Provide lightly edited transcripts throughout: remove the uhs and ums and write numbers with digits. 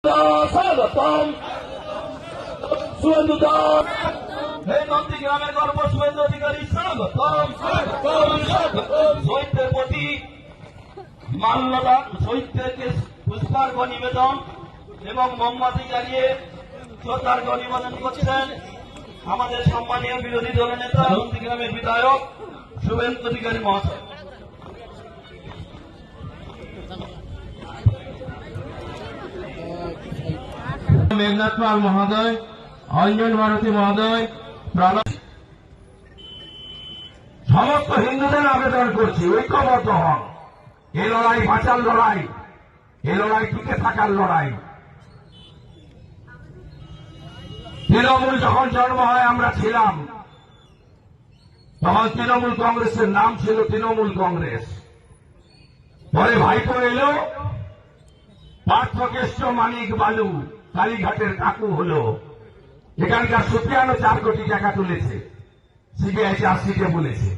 স্বাগতম শুভেন্দু দাস হে নন্দীগ্রামের গর্ব শুভেন্দু অধিকারী স্বাগতম শহীদদের প্রতি মাল্যদান শহীদদেরকে পুষ্পার্ঘ নিবেদন এবং মোমবাতি জ্বালিয়ে শ্রদ্ধার্ঘ নিবেদন করছেন আমাদের সম্মানীয় বিরোধী দলের নেতা নন্দীগ্রামের বিধায়ক শুভেন্দু অধিকারী মহাশয়। मेघनाथ पाल महोदय, अंजन भारती महोदय, समस्त हिंदुদের আবেদন করছি ঐক্যবদ্ধ হন। এই লড়াই বাঁচার লড়াই, এই লড়াই টিকে থাকার লড়াই। তৃণমূল যখন জন্ম হয় আমরা ছিলাম, তখন তৃণমূল কংগ্রেসের নাম ছিল তৃণমূল কংগ্রেস। পরে ভাইপো এলো, পার্থকেষ্ট মানিক বালু কালীঘাটের কাকু হলো, এখানকার সুপ্রিয়ানো 4 কোটি টাকা তুলেছে, সিবিআই চার্জশিটে বলেছে।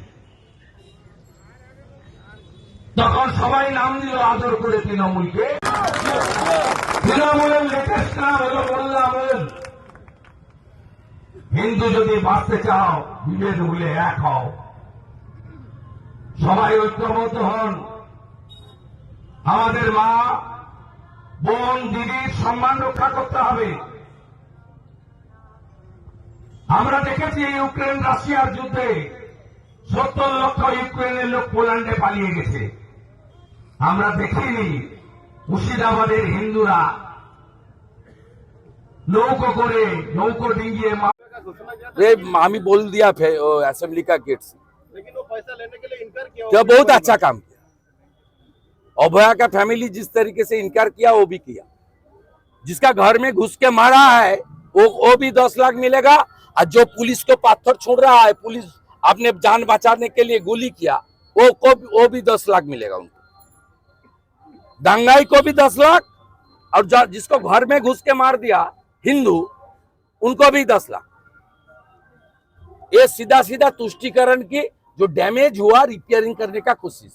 তখন সবাই নাম দিল আদর করে তৃণমূলকে। তৃণমূলের লেটেস্ট নাম হলো মোল্লা মোল। হিন্দু যদি বাঁচতে চাও বিভেদ ভুলে এক হও, সবাই ঐক্যবদ্ধ হন। আমাদের মা বোন দিদির সম্মান রক্ষা করতে হবে। আমরা দেখেছি ইউক্রেন রাশিয়ার যুদ্ধে 70 লক্ষ ইউক্রেনের লোক পোল্যান্ডে পালিয়ে গেছে। আমরা দেখিনি মুর্শিদাবাদের হিন্দুরা নৌকো করে নৌকো ডিঙ্গিয়ে আমি बोल दिया असेंबली का गेट से, लेकिन वो पैसा लेने के लिए इनकार किया। क्या बहुत अच्छा काम किया। अभया का फैमिली जिस तरीके से इनकार किया वो भी किया। जिसका घर में घुस के मारा है वो भी 10 लाख मिलेगा, और जो पुलिस को पत्थर छोड़ रहा है, पुलिस अपने जान बचाने के लिए गोली किया, वो भी 10 लाख मिलेगा उनको। दंगाई को भी 10 लाख, और जिसको घर में घुस के मार दिया हिंदू, उनको भी 10 लाख। ये सीधा सीधा तुष्टिकरण की जो डैमेज हुआ रिपेयरिंग करने का कोशिश।